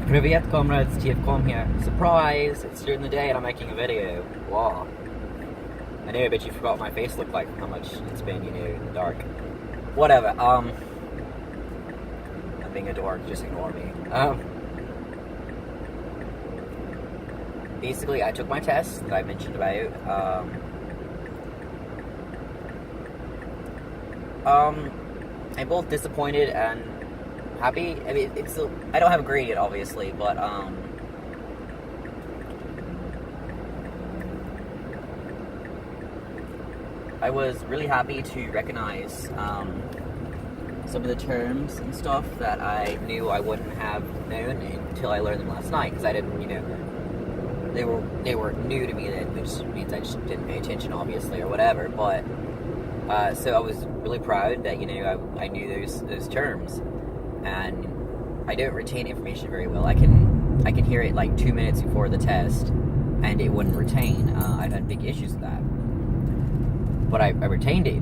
Привет, comrades, TFCom here. Surprise! It's during the day and I'm making a video. Wow. I know, I bet you forgot what my face looked like, how much it's been, in the dark. Whatever, I'm being a dork, just ignore me. Basically, I took my test that I mentioned about. I'm both disappointed and happy. I mean, it's still, I don't have a grade yet, obviously, but I was really happy to recognize some of the terms and stuff that I knew I wouldn't have known until I learned them last night, because I didn't, they were new to me, which means I just didn't pay attention, obviously, or whatever. But so I was really proud that I knew those terms, and I don't retain information very well. I can hear it like 2 minutes before the test, and it wouldn't retain. I've had big issues with that, but I retained it,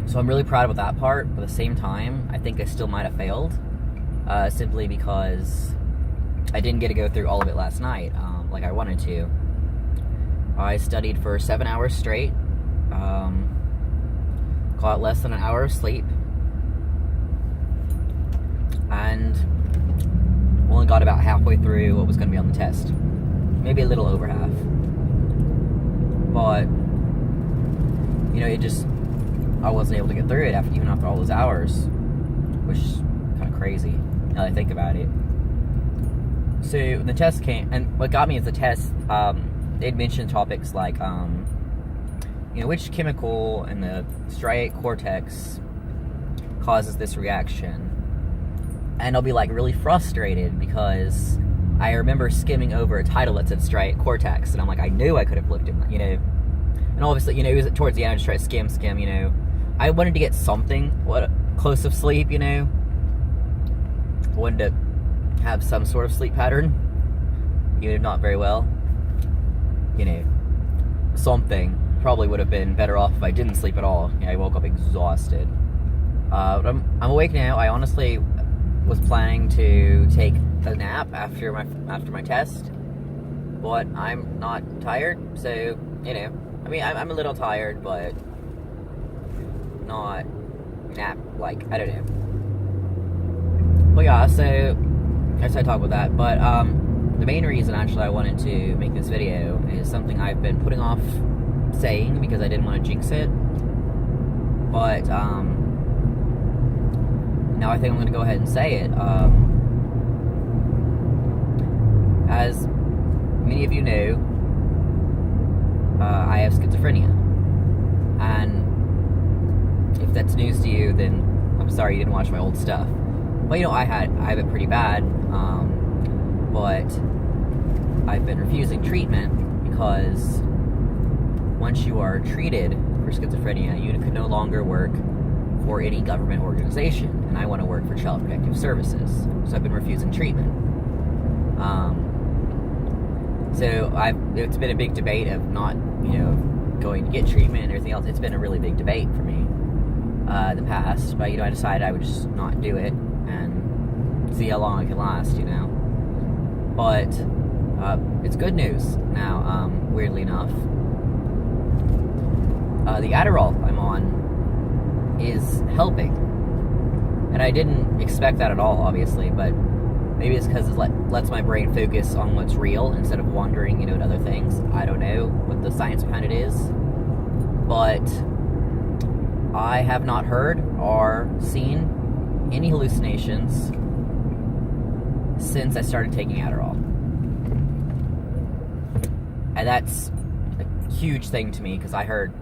so I'm really proud of that part. But at the same time, I think I still might have failed, simply because I didn't get to go through all of it last night, like I wanted to. I studied for 7 hours straight, got less than an hour of sleep, and only got about halfway through what was going to be on the test. Maybe a little over half. But, I wasn't able to get through it even after all those hours, which is kind of crazy, now that I think about it. So, when the test came, and what got me is the test, they'd mentioned topics like, which chemical in the striate cortex causes this reaction. And I'll be like really frustrated because I remember skimming over a title that said striate cortex, and I'm like, I knew I could have looked at it, and obviously, it was towards the end, I just tried to skim, I wanted to get something close of sleep, I wanted to have some sort of sleep pattern, not very well, something. Probably would have been better off if I didn't sleep at all. I woke up exhausted. But I'm awake now. I honestly was planning to take a nap after my test, but I'm not tired, so I'm a little tired, but not nap like, I don't know. But yeah, so I guess I talk about that. But the main reason actually I wanted to make this video is something I've been putting off saying because I didn't want to jinx it. But now I think I'm going to go ahead and say it. As many of you know, I have schizophrenia. And if that's news to you, then I'm sorry you didn't watch my old stuff. But I have it pretty bad. But I've been refusing treatment because once you are treated for schizophrenia, you can no longer work for any government organization, and I want to work for Child Protective Services, so I've been refusing treatment. So it's been a big debate of not, going to get treatment and everything else. It's been a really big debate for me in the past, but I decided I would just not do it and see how long I can last, But it's good news now, weirdly enough. The Adderall I'm on is helping. And I didn't expect that at all, obviously, but maybe it's because it lets my brain focus on what's real instead of wandering, at other things. I don't know what the science behind it is. But I have not heard or seen any hallucinations since I started taking Adderall. And that's a huge thing to me because I heard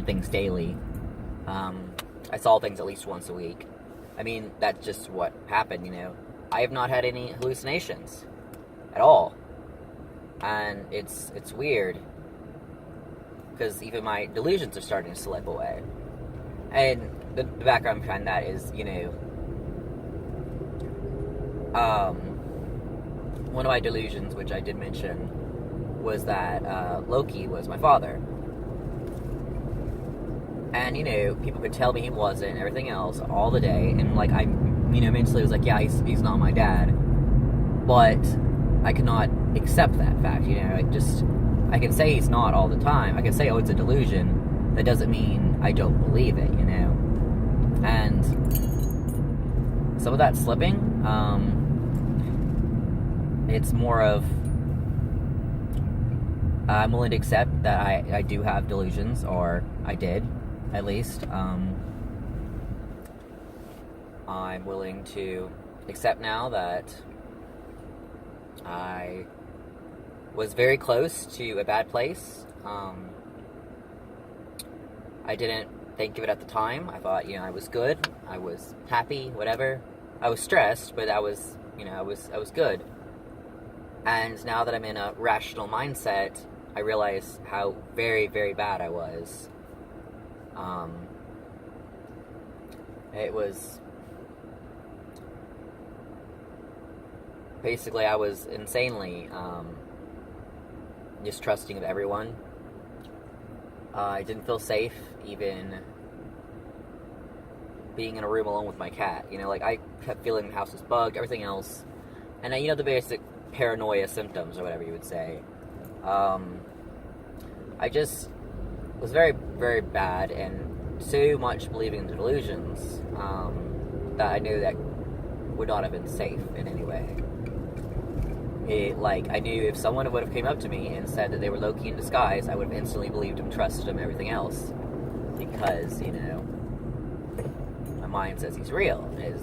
things daily. I saw things at least once a week. I mean, that's just what happened, I have not had any hallucinations at all. And it's weird because even my delusions are starting to slip away. And the background behind that is, one of my delusions, which I did mention, was that Loki was my father. And, people could tell me he wasn't and everything else all the day. And, I mentally was like, yeah, he's not my dad. but I cannot accept that fact, you know. I can say he's not all the time. I can say, oh, it's a delusion. That doesn't mean I don't believe it, you know. And some of that slipping, it's more of, I'm willing to accept that I do have delusions, or I did, at least. I'm willing to accept now that I was very close to a bad place. I didn't think of it at the time. I thought, you know, I was good, I was happy, whatever. I was stressed, but I was, you know, I was good. And now that I'm in a rational mindset, I realize how very, very bad I was. It was... Basically, I was insanely distrusting of everyone. I didn't feel safe even being in a room alone with my cat. You know, like, I kept feeling the house was bugged, everything else. And, you know, the basic paranoia symptoms, or whatever you would say. I just was very, very bad, and so much believing in delusions that I knew that would not have been safe in any way. I knew if someone would have came up to me and said that they were Loki in disguise, I would have instantly believed him, trusted him, everything else. Because, you know, my mind says he's real, is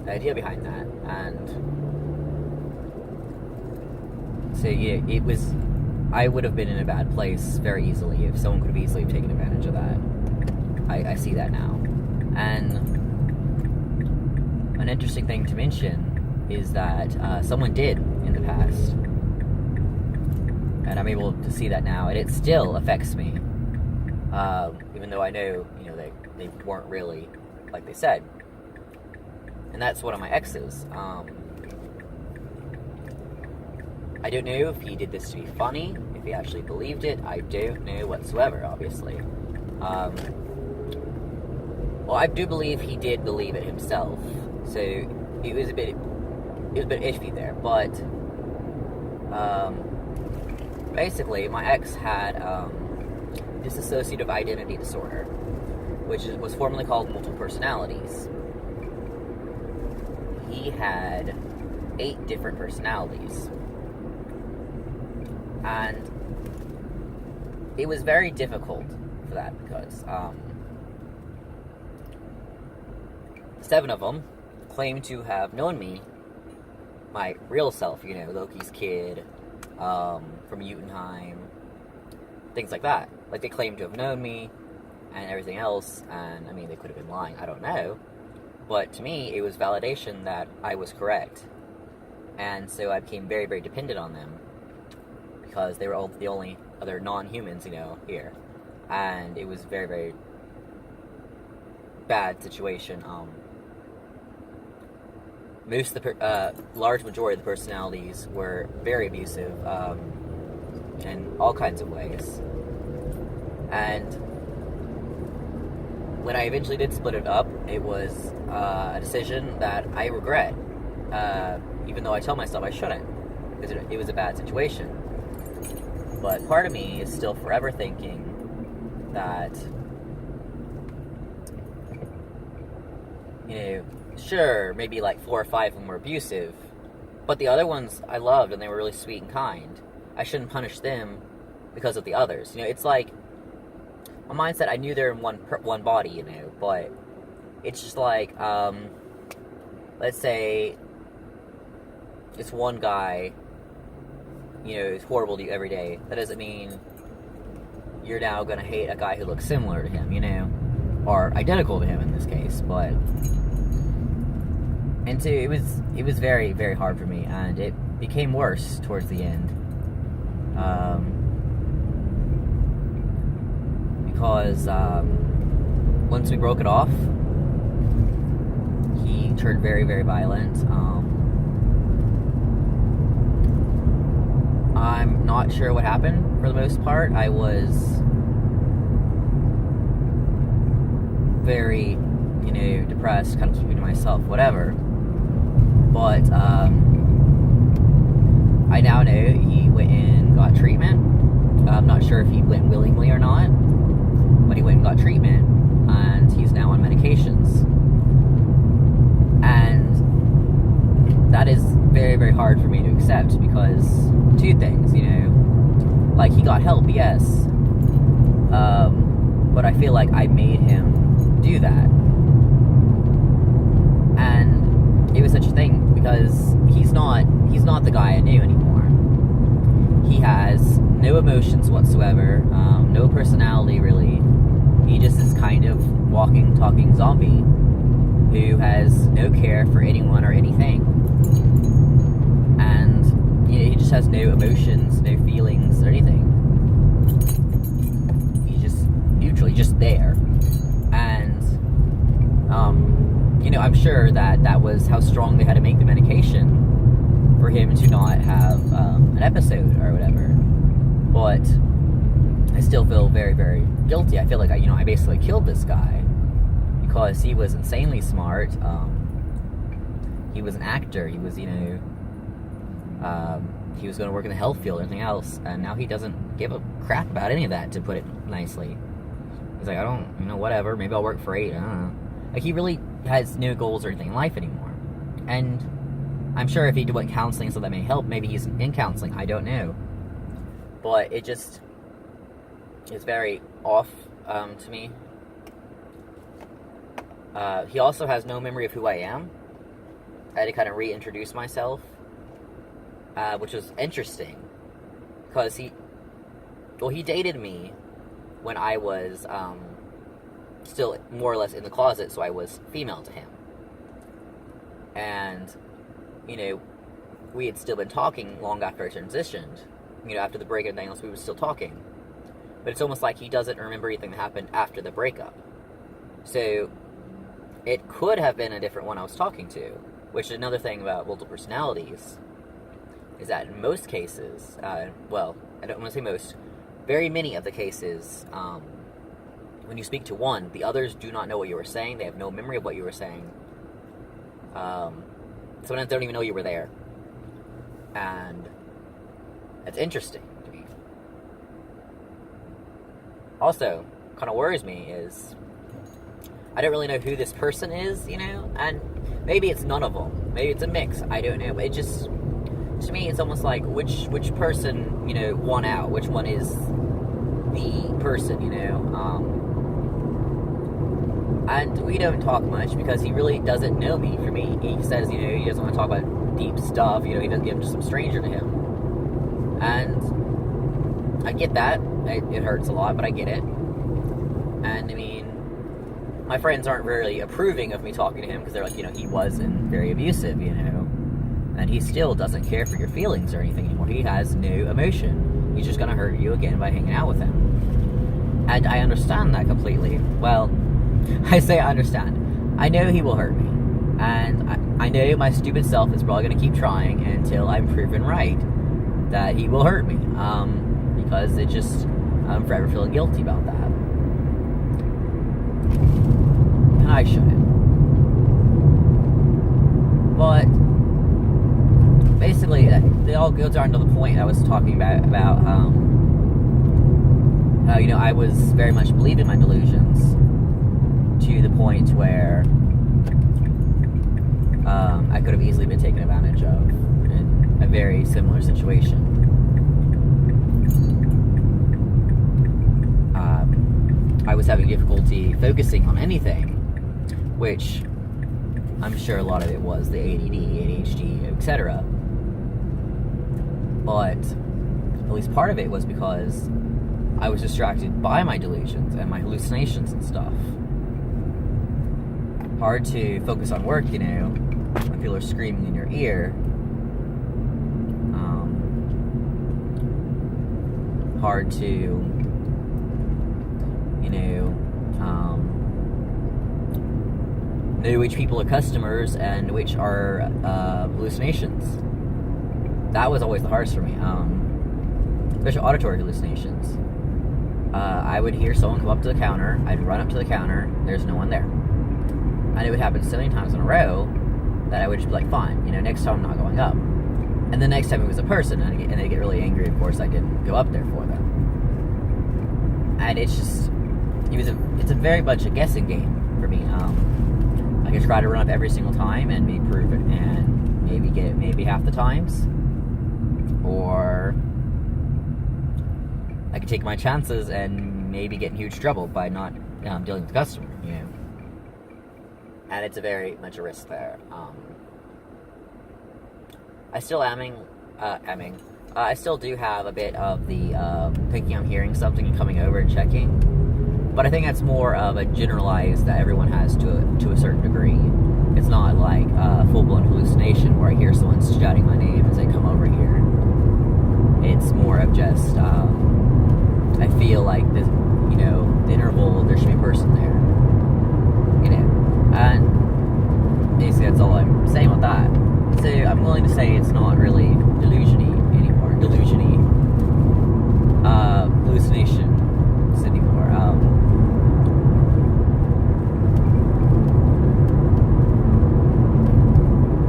the idea behind that. And so, yeah, it was... I would have been in a bad place very easily if someone could have easily taken advantage of that. I see that now. And an interesting thing to mention is that someone did in the past. And I'm able to see that now, and it still affects me. Even though I know, you know, they weren't really like they said. And that's one of my exes. I don't know if he did this to be funny, if he actually believed it. I don't know whatsoever, obviously. Well, I do believe he did believe it himself. So it was a bit iffy there. But basically, my ex had dissociative identity disorder, which was formerly called multiple personalities. He had 8 different personalities. And it was very difficult for that because 7 of them claimed to have known me, my real self, you know, Loki's kid, from Jotunheim, things like that. Like, they claimed to have known me and everything else, and, I mean, they could have been lying, I don't know. But to me, it was validation that I was correct. And so I became very, very dependent on them, because they were all the only other non-humans, you know, here. And it was a very, very bad situation. Most of the, large majority of the personalities were very abusive, in all kinds of ways. And when I eventually did split it up, it was a decision that I regret, even though I tell myself I shouldn't, because it was a bad situation. But part of me is still forever thinking that, you know, sure, maybe like 4 or 5 of them were abusive, but the other ones I loved and they were really sweet and kind. I shouldn't punish them because of the others. You know, it's like, my mindset, I knew they're in one body, you know, but it's just like, let's say it's one guy, you know, is horrible to you every day. That doesn't mean you're now gonna hate a guy who looks similar to him, you know, or identical to him in this case. But, and so it was very, very hard for me, and it became worse towards the end, because once we broke it off, he turned very, very violent. I'm not sure what happened for the most part. I was very, you know, depressed, kind of keeping to myself, whatever. But I now know he went and got treatment. I'm not sure if he went willingly or not, but he went and got treatment, and he's now on medications. And that is very, very hard for me to accept, because two things, like, he got help, yes, but I feel like I made him do that. And it was such a thing, because he's not the guy I knew anymore. He has no emotions whatsoever, no personality really. He just is kind of walking, talking zombie who has no care for anyone or anything. And he just has no emotions, no feelings or anything. He's just neutral, he's just there. And I'm sure that was how strong they had to make the medication for him to not have an episode or whatever. But I still feel very, very guilty. I feel like I basically killed this guy because he was insanely smart. He was an actor. He was, he was going to work in the health field or anything else, and now he doesn't give a crap about any of that, to put it nicely. He's like, I don't, whatever, maybe I'll work for 8, I don't know. Like, he really has no goals or anything in life anymore. And I'm sure if he went counseling, so that may help. Maybe he's in counseling, I don't know. But it just is very off to me. He also has no memory of who I am. I had to kind of reintroduce myself, which was interesting, because he dated me when I was still more or less in the closet, so I was female to him. And, we had still been talking long after I transitioned. After the breakup and everything else, we were still talking. But it's almost like he doesn't remember anything that happened after the breakup. So, it could have been a different one I was talking to, which is another thing about multiple personalities, is that in most cases, I don't want to say most, very many of the cases, when you speak to one, the others do not know what you were saying, they have no memory of what you were saying, sometimes they don't even know you were there, and it's interesting to me. Also, kind of worries me is, I don't really know who this person is, and maybe it's none of them, maybe it's a mix, I don't know, but it just, to me, it's almost like, which person, won out, which one is the person, and we don't talk much, because he really doesn't know me. For me, he says, he doesn't want to talk about deep stuff, he doesn't, I'm just some stranger to him, and I get that, it hurts a lot, but I get it, and, my friends aren't really approving of me talking to him, because they're like, he wasn't very abusive, and he still doesn't care for your feelings or anything anymore. He has no emotion. He's just gonna hurt you again by hanging out with him. And I understand that completely. Well, I say I understand. I know he will hurt me. And I know my stupid self is probably gonna keep trying until I'm proven right that he will hurt me. Because I'm forever feeling guilty about that. And I shouldn't. But basically, it all goes down to the point I was talking about how, I was very much believing my delusions to the point where I could have easily been taken advantage of in a very similar situation. I was having difficulty focusing on anything, which I'm sure a lot of it was the ADD, ADHD, etc. But at least part of it was because I was distracted by my delusions and my hallucinations and stuff. Hard to focus on work, when people are screaming in your ear. Hard to, know which people are customers and which are hallucinations. That was always the hardest for me, especially auditory hallucinations. I would hear someone come up to the counter, I'd run up to the counter, there's no one there. And it would happen so many times in a row that I would just be like, fine, next time I'm not going up. And the next time it was a person, and they get really angry. Of course, I didn't go up there for them. And it's just, it's a very much a guessing game for me. I could try to run up every single time and be proven, and maybe get it maybe half the times, or I could take my chances and maybe get in huge trouble by not dealing with the customer, you know. And it's a very much a risk there. I still I still do have a bit of the thinking I'm hearing something and coming over and checking, but I think that's more of a generalized that everyone has to a certain degree. It's not like a full-blown hallucination where I hear someone shouting my name and say, "Come over here." It's more of just I feel like this, you know, the interval, there should be a person there, you know, and basically that's all I'm saying with that. So I'm willing to say it's not really delusion-y anymore, hallucinations anymore.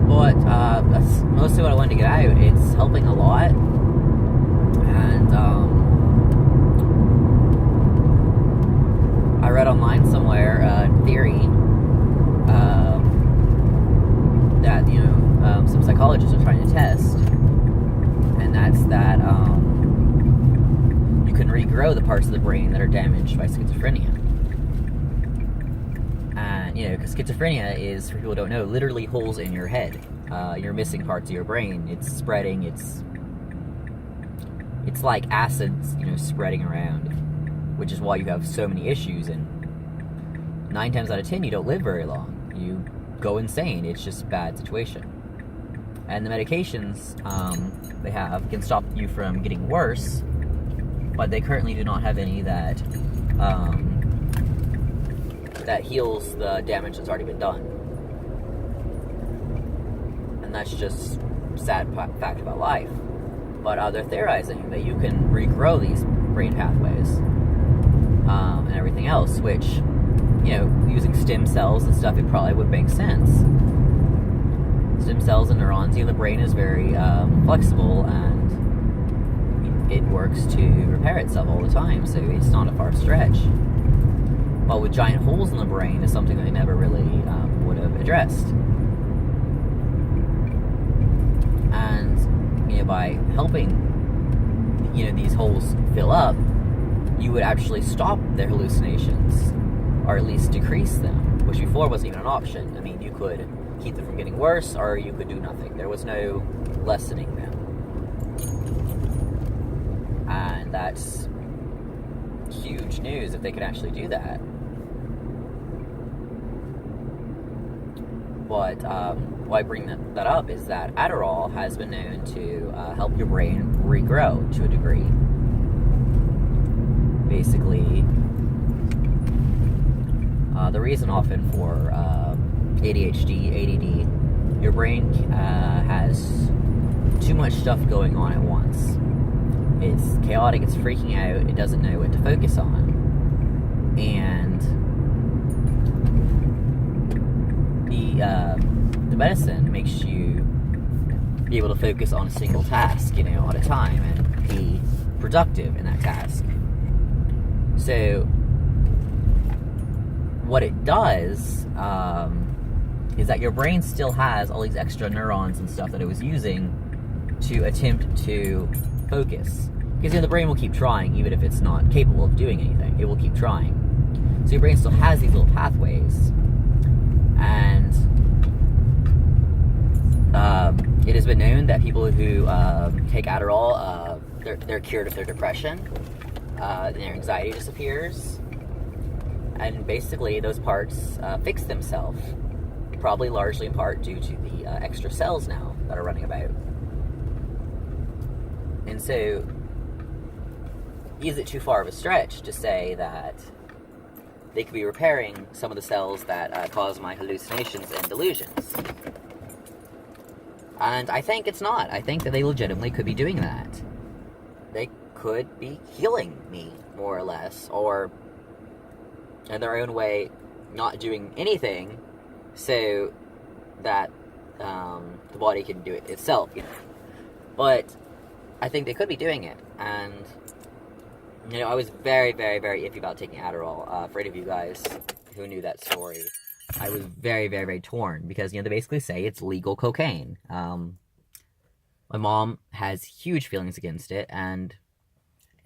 But that's mostly what I wanted to get out. It's helping a lot, and I read online somewhere theory that, you know, some psychologists are trying to test, and that's that you can regrow the parts of the brain that are damaged by schizophrenia. And, you know, because schizophrenia is, for people who don't know, literally holes in your head. You're missing parts of your brain. It's spreading. It's like acids, you know, spreading around, which is why you have so many issues. And 9 times out of 10, you don't live very long. You go insane. It's just a bad situation. And the medications they have can stop you from getting worse, but they currently do not have any that that heals the damage that's already been done. And that's just sad fact about life. But they're theorizing that you can regrow these brain pathways and everything else, which, you know, using stem cells and stuff, it probably would make sense. Stem cells and neurons, you know, the brain is very flexible, and it works to repair itself all the time, so it's not a far stretch. But with giant holes in the brain is something they never really would have addressed. And, you know, by helping, you know, these holes fill up, you would actually stop their hallucinations, or at least decrease them, which before wasn't even an option. I mean, you could keep them from getting worse, or you could do nothing. There was no lessening them. And that's huge news if they could actually do that. But why I bring that up is that Adderall has been known to help your brain regrow to a degree. Basically, the reason often for ADHD, ADD, your brain has too much stuff going on at once. It's chaotic, it's freaking out, it doesn't know what to focus on. And the medicine makes you be able to focus on a single task, you know, at a time, and be productive in that task. So what it does is that your brain still has all these extra neurons and stuff that it was using to attempt to focus. Because, you know, the brain will keep trying even if it's not capable of doing anything. It will keep trying. So your brain still has these little pathways. And it has been known that people who take Adderall, they're cured of their depression. Their anxiety disappears. And basically those parts fix themselves. Probably largely in part due to the extra cells now that are running about. And so, is it too far of a stretch to say that they could be repairing some of the cells that cause my hallucinations and delusions? And I think it's not. I think that they legitimately could be doing that. They could be healing me, more or less, or in their own way, not doing anything so that the body can do it itself, you know. But I think they could be doing it, and I was very, very, very iffy about taking Adderall. For any of you guys who knew that story, I was very, very, very torn because they basically say it's legal cocaine. My mom has huge feelings against it, and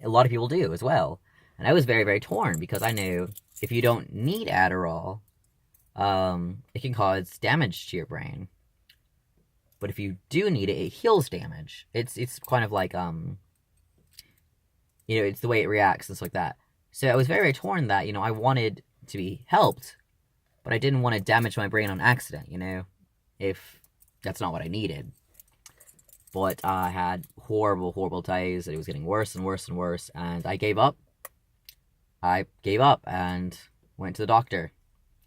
a lot of people do as well. And I was very, very torn because I knew if you don't need Adderall, it can cause damage to your brain. But if you do need it, it heals damage. It's kind of like it's the way it reacts and stuff like that. So I was very, very torn that I wanted to be helped, but I didn't want to damage my brain on accident. If that's not what I needed. But I had horrible, horrible days, and it was getting worse and worse and worse, and I gave up. I gave up and went to the doctor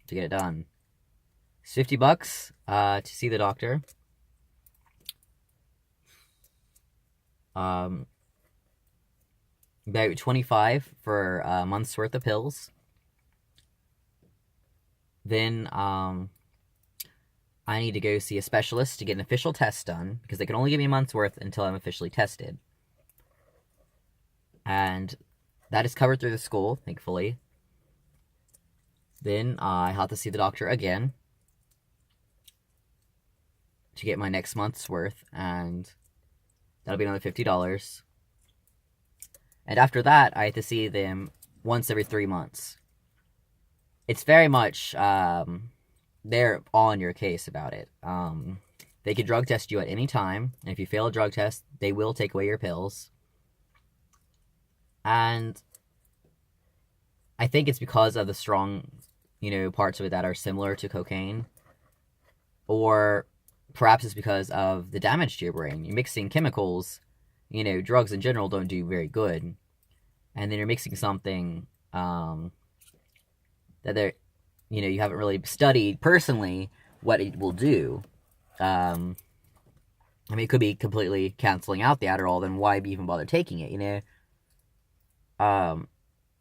to get it done. It's $50 to see the doctor. About 25 for a month's worth of pills. Then I need to go see a specialist to get an official test done, because they can only give me a month's worth until I'm officially tested. And that is covered through the school, thankfully. Then I have to see the doctor again to get my next month's worth, and that'll be another $50. And after that, I have to see them once every 3 months. It's very much, they're on your case about it. They can drug test you at any time, and if you fail a drug test, they will take away your pills. And I think it's because of the strong, parts of it that are similar to cocaine. Or perhaps it's because of the damage to your brain. You're mixing chemicals, drugs in general don't do very good. And then you're mixing something that they're, you haven't really studied personally what it will do. It could be completely canceling out the Adderall, then why even bother taking it,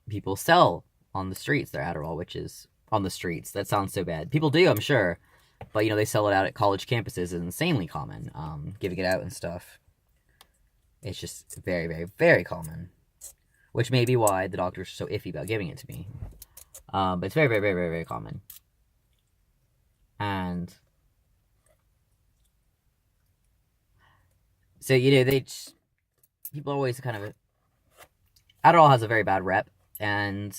People sell on the streets their Adderall, which is on the streets. That sounds so bad. People do, I'm sure. But, they sell it out at college campuses. It's insanely common, giving it out and stuff. It's just very, very, very common. Which may be why the doctors are so iffy about giving it to me. But it's very, very, very, very, very common. And so, people always kind of... Adderall has a very bad rep, and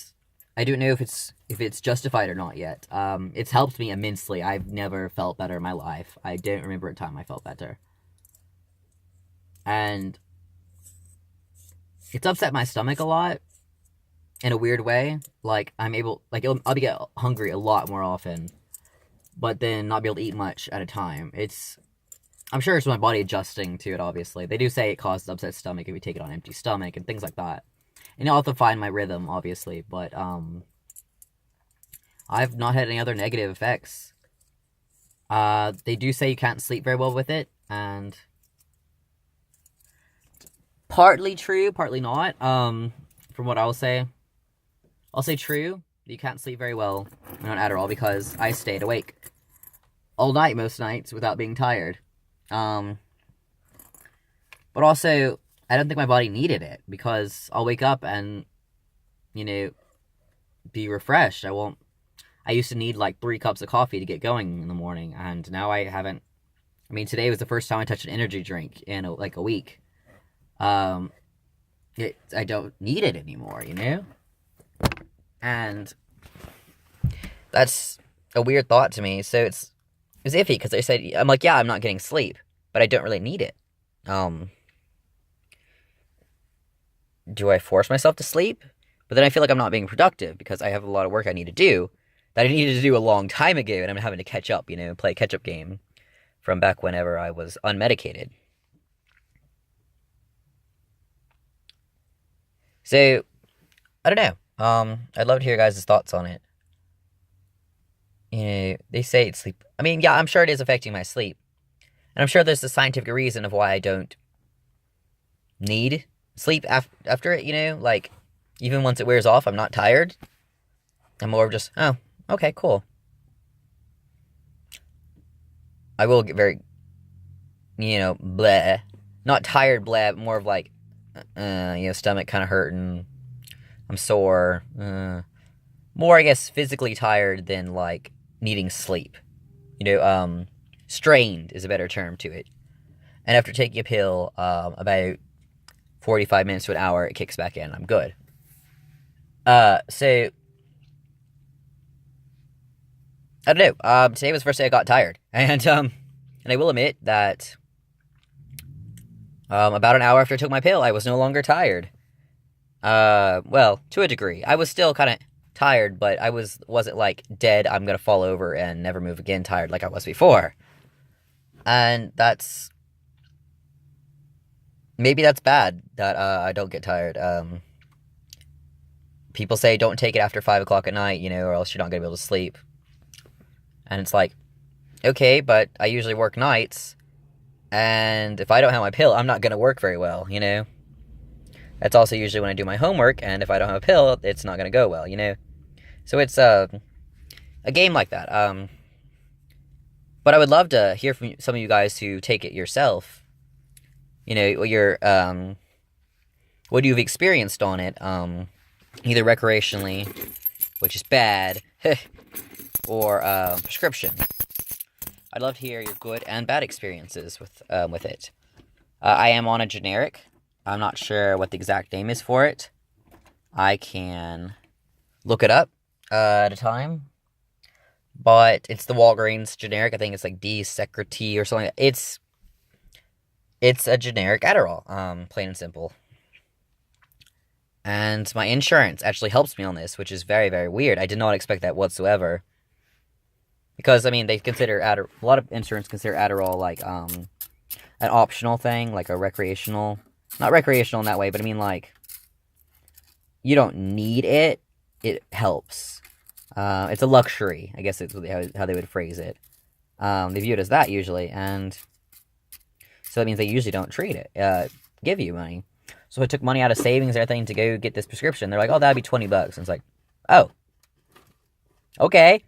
I don't know if it's justified or not yet. It's helped me immensely. I've never felt better in my life. I don't remember a time I felt better. And it's upset my stomach a lot, in a weird way. Like, I'll get hungry a lot more often, but then not be able to eat much at a time. I'm sure it's my body adjusting to it, obviously. They do say it causes upset stomach if you take it on an empty stomach and things like that. And I'll have to find my rhythm, obviously, but I've not had any other negative effects. They do say you can't sleep very well with it, and partly true, partly not. From what I'll say true. You can't sleep very well on Adderall because I stayed awake all night most nights without being tired. But also, I don't think my body needed it, because I'll wake up and, be refreshed. I used to need like 3 cups of coffee to get going in the morning, and now I haven't. Today was the first time I touched an energy drink in a week. I don't need it anymore, And that's a weird thought to me. So it's iffy, because they said, I'm like, yeah, I'm not getting sleep, but I don't really need it. Do I force myself to sleep? But then I feel like I'm not being productive, because I have a lot of work I need to do that I needed to do a long time ago, and I'm having to catch up, play a catch-up game from back whenever I was unmedicated. So, I don't know. I'd love to hear your guys' thoughts on it. They say it's sleep. Yeah, I'm sure it is affecting my sleep. And I'm sure there's a scientific reason of why I don't need sleep after it, like, even once it wears off, I'm not tired. I'm more of just, oh, okay, cool. I will get very, bleh, not tired blab, more of like, stomach kind of hurting. I'm sore. More, I guess, physically tired than, like, needing sleep. Strained is a better term to it. And after taking a pill, about 45 minutes to an hour, it kicks back in. I'm good. So, I don't know. Today was the first day I got tired. And I will admit that, about an hour after I took my pill, I was no longer tired. Well, to a degree. I was still kind of tired, but I wasn't like dead, I'm gonna fall over and never move again tired like I was before. And maybe that's bad that I don't get tired. People say don't take it after 5 o'clock at night, or else you're not gonna be able to sleep. And it's like, okay, but I usually work nights, and if I don't have my pill, I'm not gonna work very well, That's also usually when I do my homework, and if I don't have a pill, it's not gonna go well, So it's a game like that. But I would love to hear from some of you guys who take it yourself. What you've experienced on it, either recreationally, which is bad, or prescription. I'd love to hear your good and bad experiences with it. I am on a generic. I'm not sure what the exact name is for it. I can look it up at a time. But it's the Walgreens generic. I think it's like D-Secret or something. It's a generic Adderall, plain and simple. And my insurance actually helps me on this, which is very, very weird. I did not expect that whatsoever. Because, they consider a lot of insurance consider Adderall like an optional thing, like a recreational. Not recreational in that way, but like, you don't need it. It helps. It's a luxury, I guess it's how they would phrase it. They view it as that usually, and so that means they usually don't treat it, give you money. So I took money out of savings and everything to go get this prescription. They're like, oh, that'd be $20. And it's like, oh, okay.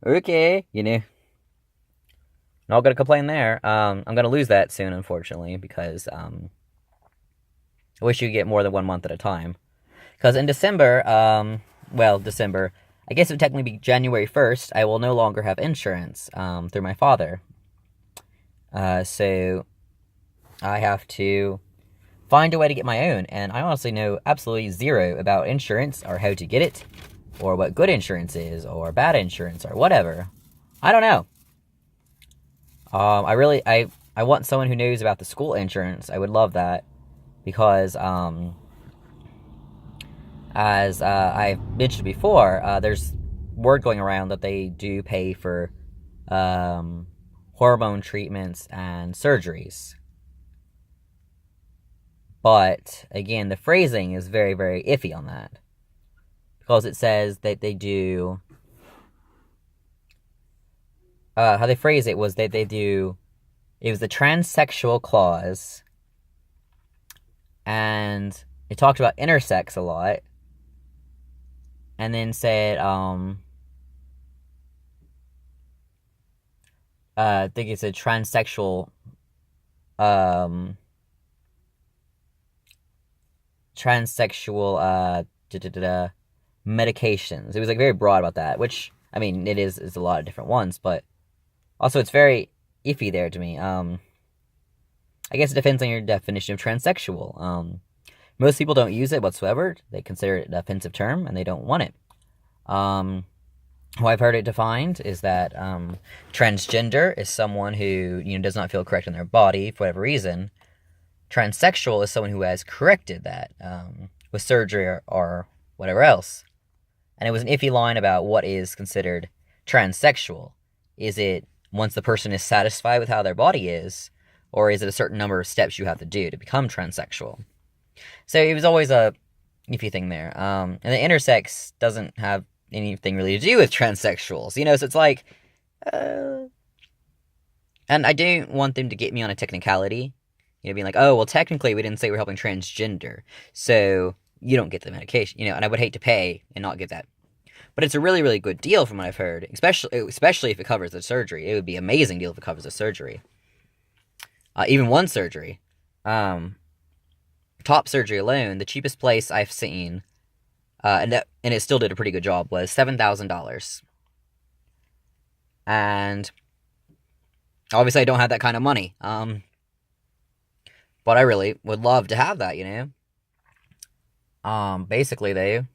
Okay, Not gonna complain there. I'm gonna lose that soon, unfortunately, because I wish you could get more than 1 month at a time. Because in December, December, I guess it would technically be January 1st, I will no longer have insurance through my father. So I have to find a way to get my own, and I honestly know absolutely zero about insurance, or how to get it, or what good insurance is, or bad insurance, or whatever. I don't know. I want someone who knows about the school insurance. I would love that, because, as I've mentioned before, there's word going around that they do pay for hormone treatments and surgeries. But, again, the phrasing is very, very iffy on that. Because it says that they do... how they phrase it was that they do... It was the transsexual clause. And it talked about intersex a lot. And then said, I think it's a transsexual... transsexual medications. It was like very broad about that, which it is a lot of different ones, but also it's very iffy there to me. I guess it depends on your definition of transsexual. Most people don't use it whatsoever. They consider it an offensive term and they don't want it. How I've heard it defined is that transgender is someone who does not feel correct in their body for whatever reason. Transsexual is someone who has corrected that with surgery or whatever else. And it was an iffy line about what is considered transsexual. Is it once the person is satisfied with how their body is, or is it a certain number of steps you have to do to become transsexual? So it was always a iffy thing there. And the intersex doesn't have anything really to do with transsexuals, so it's like... And I don't want them to get me on a technicality. Being like, oh, well, technically we didn't say we're helping transgender, so you don't get the medication, and I would hate to pay and not get that. But it's a really, really good deal from what I've heard, especially if it covers the surgery. It would be an amazing deal if it covers the surgery. even one surgery. Top surgery alone, the cheapest place I've seen, and it still did a pretty good job, was $7,000. And obviously, I don't have that kind of money. But I really would love to have that, you know. Basically, they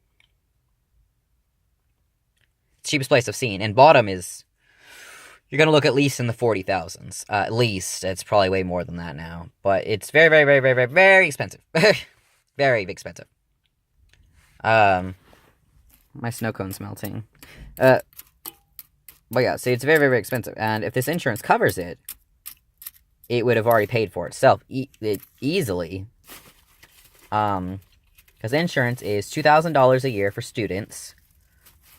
cheapest place I've seen, and bottom is you're gonna look at least in the 40,000s. At least it's probably way more than that now, but it's very, very, very, very, very, very expensive. Very expensive. My snow cone's melting. But yeah, so it's very, very, very expensive, and if this insurance covers it, it would have already paid for itself easily. Because insurance is $2,000 a year for students,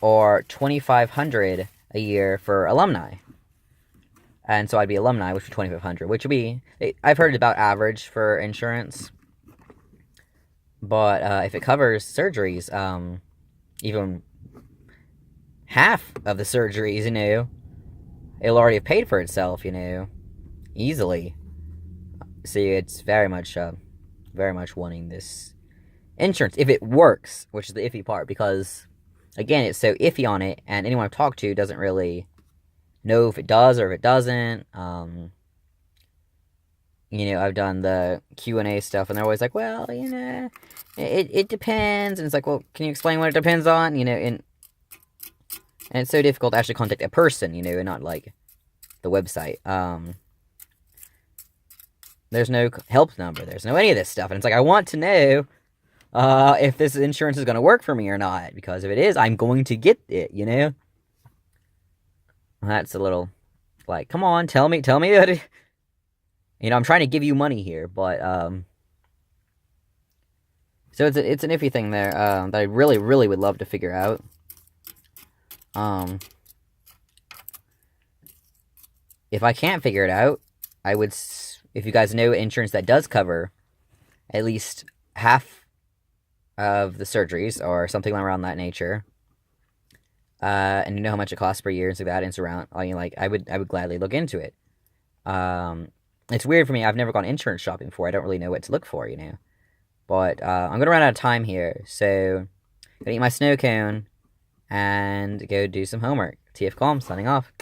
or $2,500 a year for alumni. And so I'd be alumni, which would be $2,500, which would be, I've heard about average for insurance. But if it covers surgeries, even half of the surgeries, you know, it'll already have paid for itself, you know, easily. See, it's very much wanting this insurance, if it works, which is the iffy part, because, again, it's so iffy on it, and anyone I've talked to doesn't really know if it does or if it doesn't. You know, I've done the Q&A stuff, and they're always like, well, you know, it depends, and it's like, well, can you explain what it depends on, you know, and it's so difficult to actually contact a person, you know, and not, like, the website. There's no help number, there's no any of this stuff, and it's like, I want to know if this insurance is going to work for me or not, because if it is, I'm going to get it, you know? That's a little, like, come on, tell me that it, you know, I'm trying to give you money here, but, so it's an iffy thing there, that I really, really would love to figure out. If I can't figure it out, I would, if you guys know insurance that does cover at least half of the surgeries, or something around that nature, and you know how much it costs per year and stuff like that, and it's around, I mean, like, I would gladly look into it. It's weird for me, I've never gone insurance shopping before, I don't really know what to look for, you know, but, I'm gonna run out of time here, so, I'm gonna eat my snow cone, and go do some homework. TF Calm, signing off.